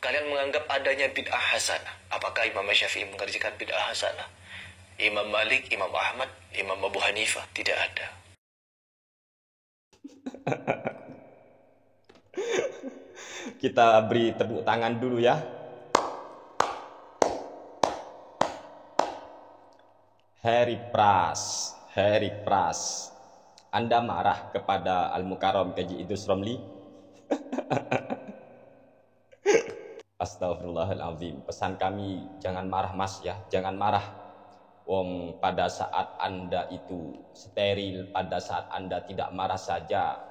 Kalian menganggap adanya bid'ah hasanah. Apakah Imam Syafi'i mengerjakan bid'ah hasanah? Imam Malik, Imam Ahmad, Imam Abu Hanifah tidak ada. Kita beri tepuk tangan dulu ya. Harry Pras. Anda marah kepada Al-Mukarram Kaji Idrus Romli? Astagfirullahaladzim. Pesan kami, jangan marah mas ya, jangan marah. Wong pada saat Anda itu steril, pada saat Anda tidak marah saja,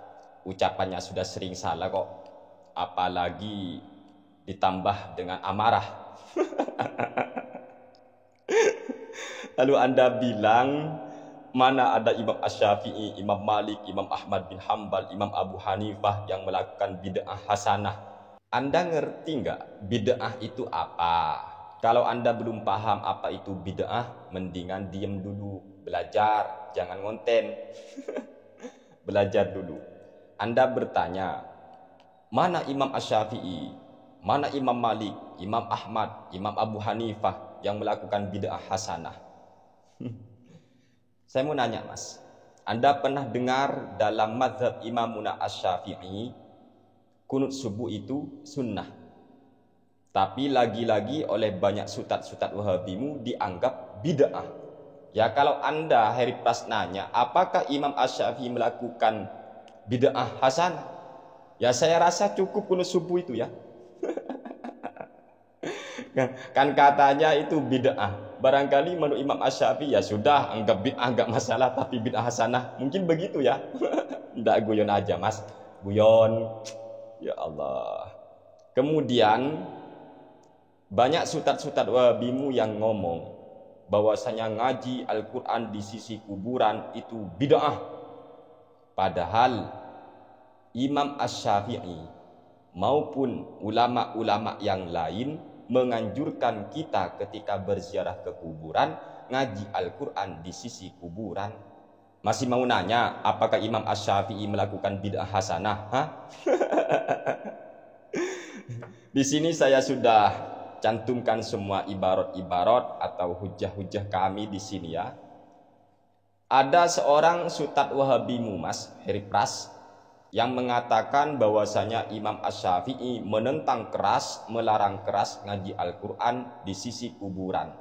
ucapannya sudah sering salah kok. Apalagi ditambah dengan amarah. Lalu Anda bilang, mana ada Imam Asy-Syafi'i, Imam Malik, Imam Ahmad bin Hambal, Imam Abu Hanifah yang melakukan bid'ah hasanah. Anda ngerti nggak bid'ah itu apa? Kalau Anda belum paham apa itu bid'ah, mendingan diem dulu, belajar, jangan ngonten. Belajar dulu. Anda bertanya, mana Imam Asy-Syafi'i, mana Imam Malik, Imam Ahmad, Imam Abu Hanifah yang melakukan bid'ah hasanah? Saya mau nanya mas, Anda pernah dengar dalam mazhab Imamuna Asy-Syafi'i kunut subuh itu sunnah, tapi lagi-lagi oleh banyak sutat-sutat wahabimu dianggap bid'ah. Ya kalau Anda Harry Pras nanya, apakah Imam Asy-Syafi'i melakukan bid'ah hasanah? Ya saya rasa cukup kunut subuh itu ya. Kan katanya itu bid'ah. Barangkali menurut Imam Asy-Syafi'i ya sudah, anggap bid'ah enggak masalah, tapi bid'ah hasanah mungkin begitu ya. Enggak guyon aja mas, guyon. Ya Allah. Kemudian banyak sutat-sutat wahabimu yang ngomong bahwasanya ngaji Al-Quran di sisi kuburan itu bid'ah. Padahal Imam Asy-Syafi'i maupun ulama-ulama yang lain menganjurkan kita ketika berziarah ke kuburan ngaji Al-Quran di sisi kuburan. Masih mau nanya apakah Imam Asy-Syafi'i melakukan bid'ah hasanah? Hah? Di sini saya sudah cantumkan semua ibarat-ibarat atau hujah-hujah kami di sini ya. Ada seorang sutat wahabimu mas Harry Pras yang mengatakan bahwasanya Imam Asy-Syafi'i menentang keras, melarang keras ngaji Al-Quran di sisi kuburan.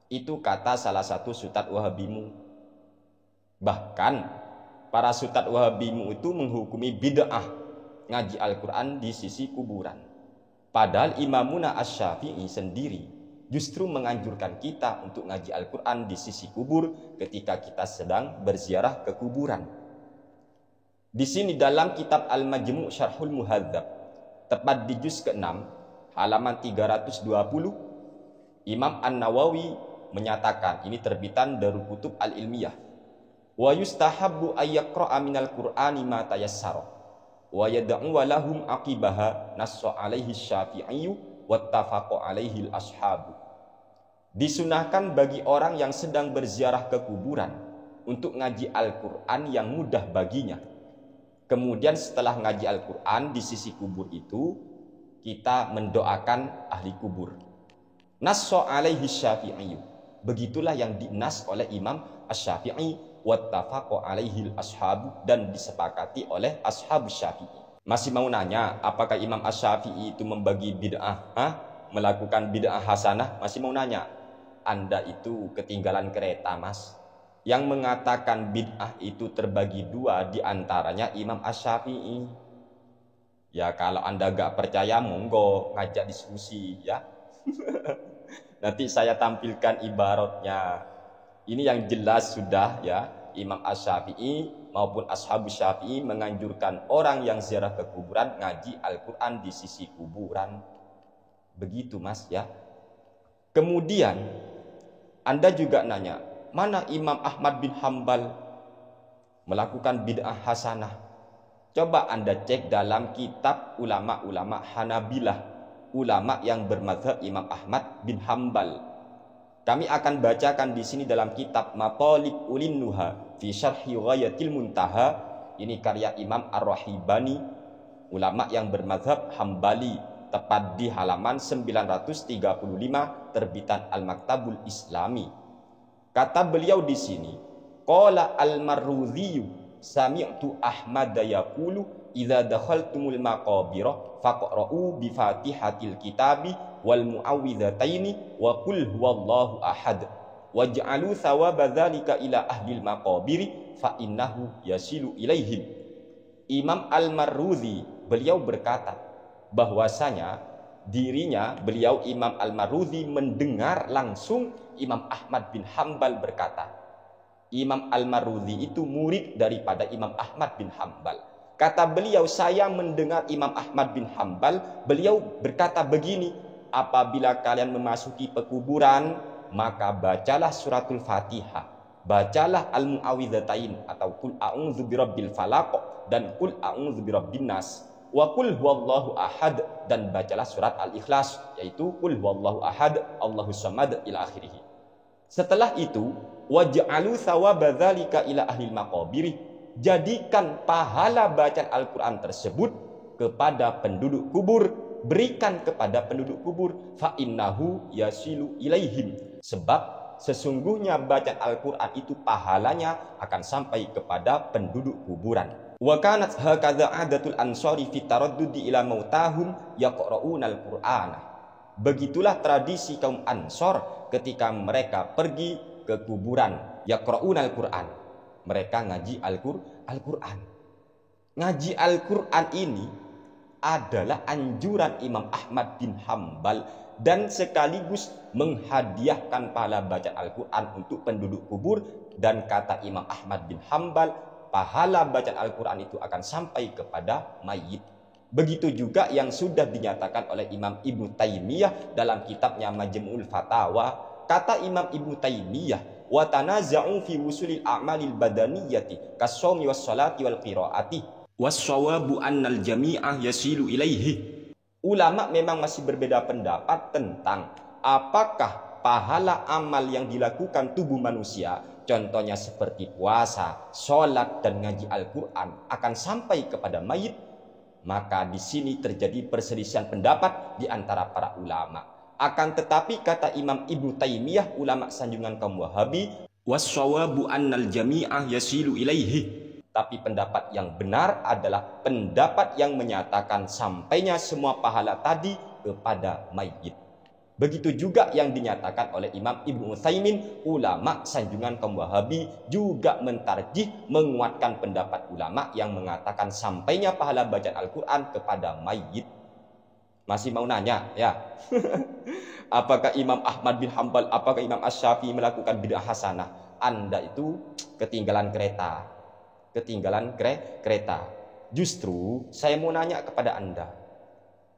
Itu kata salah satu sutat wahabimu. Bahkan para sutat wahabimu itu menghukumi bid'ah ngaji Al-Quran di sisi kuburan. Padahal Imamuna Asy-Syafi'i sendiri justru menganjurkan kita untuk ngaji Al-Quran di sisi kubur ketika kita sedang berziarah ke kuburan. Di sini dalam kitab Al-Majmu' Syarhul Muhadzab, tepat di juz ke-6, halaman 320, Imam An-Nawawi menyatakan, ini terbitan Darul Kutub Al-Ilmiyah, wa yustahabbu ayyaqra'a minal Qur'ani ma tayassara wa yad'u lahum aqibaha nassa alaihi Syafi'i wattafaqa alaihi al-ashabu. Disunahkan bagi orang yang sedang berziarah ke kuburan untuk ngaji Al-Quran yang mudah baginya. Kemudian setelah ngaji Al-Quran di sisi kubur itu, kita mendoakan ahli kubur. Nassa alaihi Syafi'i. Begitulah yang dinas oleh Imam Asy-Syafi'i. Wattafaqa alaihi al-ashabu. Dan disepakati oleh ashab Syafi'i. Masih mau nanya, apakah Imam Asy-Syafi'i itu membagi bid'ah? Melakukan bid'ah hasanah? Masih mau nanya? Anda itu ketinggalan kereta mas. Yang mengatakan bid'ah itu terbagi dua, diantaranya Imam Asy-Syafi'i. Ya kalau Anda gak percaya monggo ngajak diskusi ya. Nanti saya tampilkan ibaratnya. Ini yang jelas sudah ya, Imam Asy-Syafi'i maupun Ashabus Syafi'i menganjurkan orang yang ziarah ke kuburan ngaji Al-Quran di sisi kuburan. Begitu mas ya. Kemudian Anda juga nanya, mana Imam Ahmad bin Hambal melakukan bid'ah hasanah? Coba Anda cek dalam kitab ulama-ulama Hanabilah, ulama yang bermadzhab Imam Ahmad bin Hambal. Kami akan bacakan di sini dalam kitab Matalib Ulin Nuha fi Syarhi Ghayatil Muntaha. Ini karya Imam Ar-Rahibani, ulama yang bermadzhab Hambali. tepat di halaman 935 terbitan Al-Maktabul Islami. Kata beliau di sini, qala al-Marruzi sami'tu Ahmad yaqulu idza dakhaltumul maqabira faqra'u bi Fatihatil kitabi wal mu'awwidhataini wa qul huwallahu ahad waj'alu thawaba dzalika ila ahlil maqabiri fa innahu yasilu ilaihim. Imam Al-Marruzi beliau berkata bahwasanya dirinya beliau Imam Al-Marruzi mendengar langsung Imam Ahmad bin Hambal berkata. Imam Al-Marruzi itu murid daripada Imam Ahmad bin Hambal. Kata beliau, saya mendengar Imam Ahmad bin Hambal, beliau berkata begini, apabila kalian memasuki pekuburan, maka bacalah suratul Fatihah, bacalah al-mu'awwidhatain atau qul a'udzu birabbil falaq dan qul a'udzu birabbin nas wa qul huwallahu ahad, dan bacalah surat al-Ikhlas yaitu qul huwallahu ahad Allahus samad ila akhirih. Setelah itu waj'alu thawaba dzalika ila ahlil maqabiri, jadikan pahala bacaan Al-Qur'an tersebut kepada penduduk kubur, berikan kepada penduduk kubur, fa innahu yasilu ilaihim, sebab sesungguhnya bacaan Al-Qur'an itu pahalanya akan sampai kepada penduduk kuburan. Wa kanat hakadza adatul ansari fi taraddudi ila mautahum yaqra'unal qur'ana. Begitulah tradisi kaum Ansor ketika mereka pergi ke kuburan, yaqra'unal qur'an, mereka ngaji Al-Qur'an. Ngaji Al-Qur'an ini adalah anjuran Imam Ahmad bin Hambal dan sekaligus menghadiahkan pahala bacaan Al-Quran untuk penduduk kubur. Dan kata Imam Ahmad bin Hambal, pahala bacaan Al-Quran itu akan sampai kepada mayit. Begitu juga yang sudah dinyatakan oleh Imam Ibnu Taimiyah dalam kitabnya Majmu'ul Fatawa. Kata Imam Ibnu Taimiyah, wa tanaza'u fi wusulil a'malil badaniyati kas-shaumi was-salati wal qiraati was-shawabu annal jami'ah yasilu ilaihi. Ulama memang masih berbeda pendapat tentang apakah pahala amal yang dilakukan tubuh manusia, contohnya seperti puasa, sholat, dan ngaji Al-Quran akan sampai kepada mayit. Maka di sini terjadi perselisihan pendapat di antara para ulama. Akan tetapi kata Imam Ibnu Taimiyah, ulama sanjungan kaum Wahabi, was-shawabu annal jami'ah yasilu ilaihi. Tapi pendapat yang benar adalah pendapat yang menyatakan sampainya semua pahala tadi kepada mayit. Begitu juga yang dinyatakan oleh Imam Ibnu Utsaimin, ulama sanjungan kaum Wahabi juga mentarjih, menguatkan pendapat ulama yang mengatakan sampainya pahala bacaan Al-Quran kepada mayit. Masih mau nanya ya? Apakah Imam Ahmad bin Hambal, apakah Imam Asy-Syafi'i melakukan bid'ah hasanah? Anda itu ketinggalan kereta. Ketinggalan kereta. Justru saya mau nanya kepada Anda,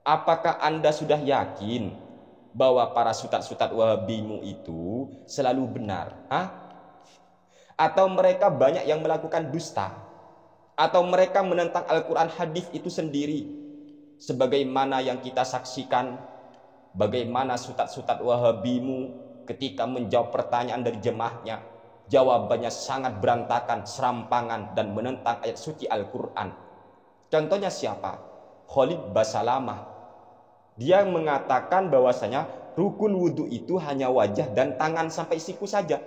apakah Anda sudah yakin bahwa para sutat-sutat Wahabimu itu selalu benar? Atau mereka banyak yang melakukan dusta? Atau mereka menentang Al-Quran hadis itu sendiri? Sebagaimana yang kita saksikan, bagaimana sutat-sutat Wahabimu ketika menjawab pertanyaan dari jemaahnya, jawabannya sangat berantakan, serampangan, dan menentang ayat suci Al-Quran. Contohnya siapa? Khalid Basalamah. Dia mengatakan bahwasanya rukun wudhu itu hanya wajah dan tangan sampai siku saja.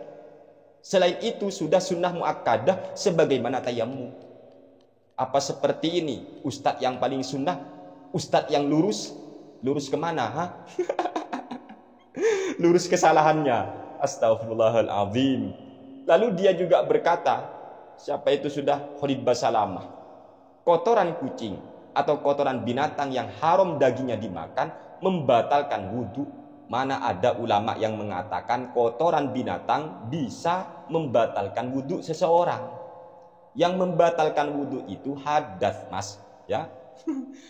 Selain itu sudah sunnah muakkadah sebagaimana tayammum. Apa seperti ini ustadz yang paling sunnah? Ustadz yang lurus? Lurus kemana? Lurus kesalahannya. Astaghfirullahaladzim. Lalu dia juga berkata, siapa itu sudah Khalid Basalamah, kotoran kucing atau kotoran binatang yang haram dagingnya dimakan membatalkan wudhu. Mana ada ulama yang mengatakan kotoran binatang bisa membatalkan wudhu seseorang? Yang membatalkan wudhu itu hadas, mas, ya.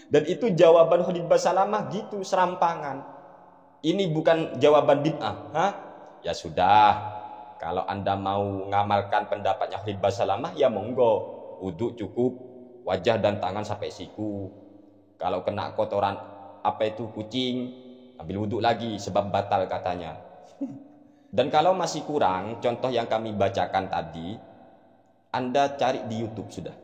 Dan itu jawaban Khalid Basalamah gitu, serampangan. Ini bukan jawaban bid'ah, Ya sudah, kalau Anda mau ngamalkan pendapatnya Khalid Basalamah, ya monggo, wudhu cukup wajah dan tangan sampai siku. Kalau kena kotoran apa itu kucing, ambil wudhu lagi sebab batal katanya. Dan kalau masih kurang contoh yang kami bacakan tadi, Anda cari di YouTube sudah.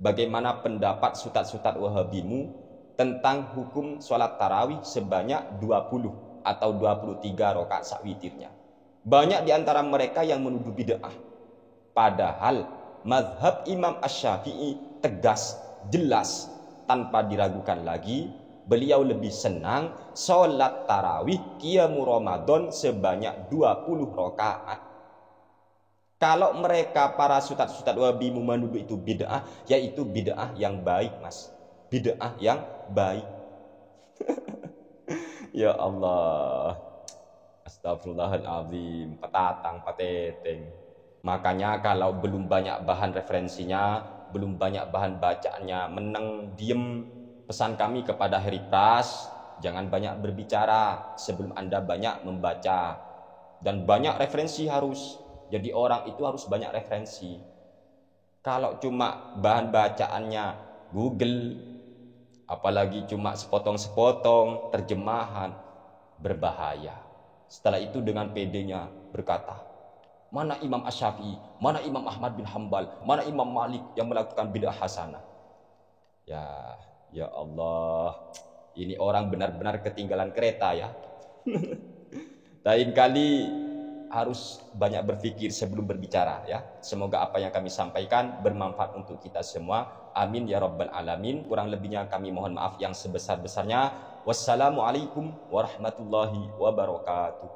Bagaimana pendapat sutat-sutat Wahabimu tentang hukum sholat tarawih sebanyak 20 atau 23 rakaat sak witirnya. Banyak di antara mereka yang menuduh bid'ah. Padahal mazhab Imam Asy-Syafi'i tegas, jelas, tanpa diragukan lagi. Beliau lebih senang sholat tarawih qiyamu Ramadan sebanyak 20 rakaat. Kalau mereka para ustadz Wahabi menuduh itu bid'ah, yaitu bid'ah yang baik, Mas. Bid'ah yang baik. Ya Allah. Astagfirullahaladzim. Petatang, peteteng. Makanya kalau belum banyak bahan referensinya, belum banyak bahan bacaannya, meneng, diem, pesan kami kepada Heri Pras, jangan banyak berbicara sebelum Anda banyak membaca. Dan banyak referensi harus. Jadi orang itu harus banyak referensi. Kalau cuma bahan bacaannya Google, apalagi cuma sepotong-sepotong terjemahan, berbahaya. Setelah itu dengan pedenya berkata, mana Imam Asy-Syafi'i, mana Imam Ahmad bin Hambal, mana Imam Malik yang melakukan bid'ah hasanah. Ya Allah, ini orang benar-benar ketinggalan kereta ya. Lain kali harus banyak berpikir sebelum berbicara ya. Semoga apa yang kami sampaikan bermanfaat untuk kita semua. Amin ya rabbal alamin. Kurang lebihnya kami mohon maaf yang sebesar-besarnya. Wassalamualaikum warahmatullahi wabarakatuh.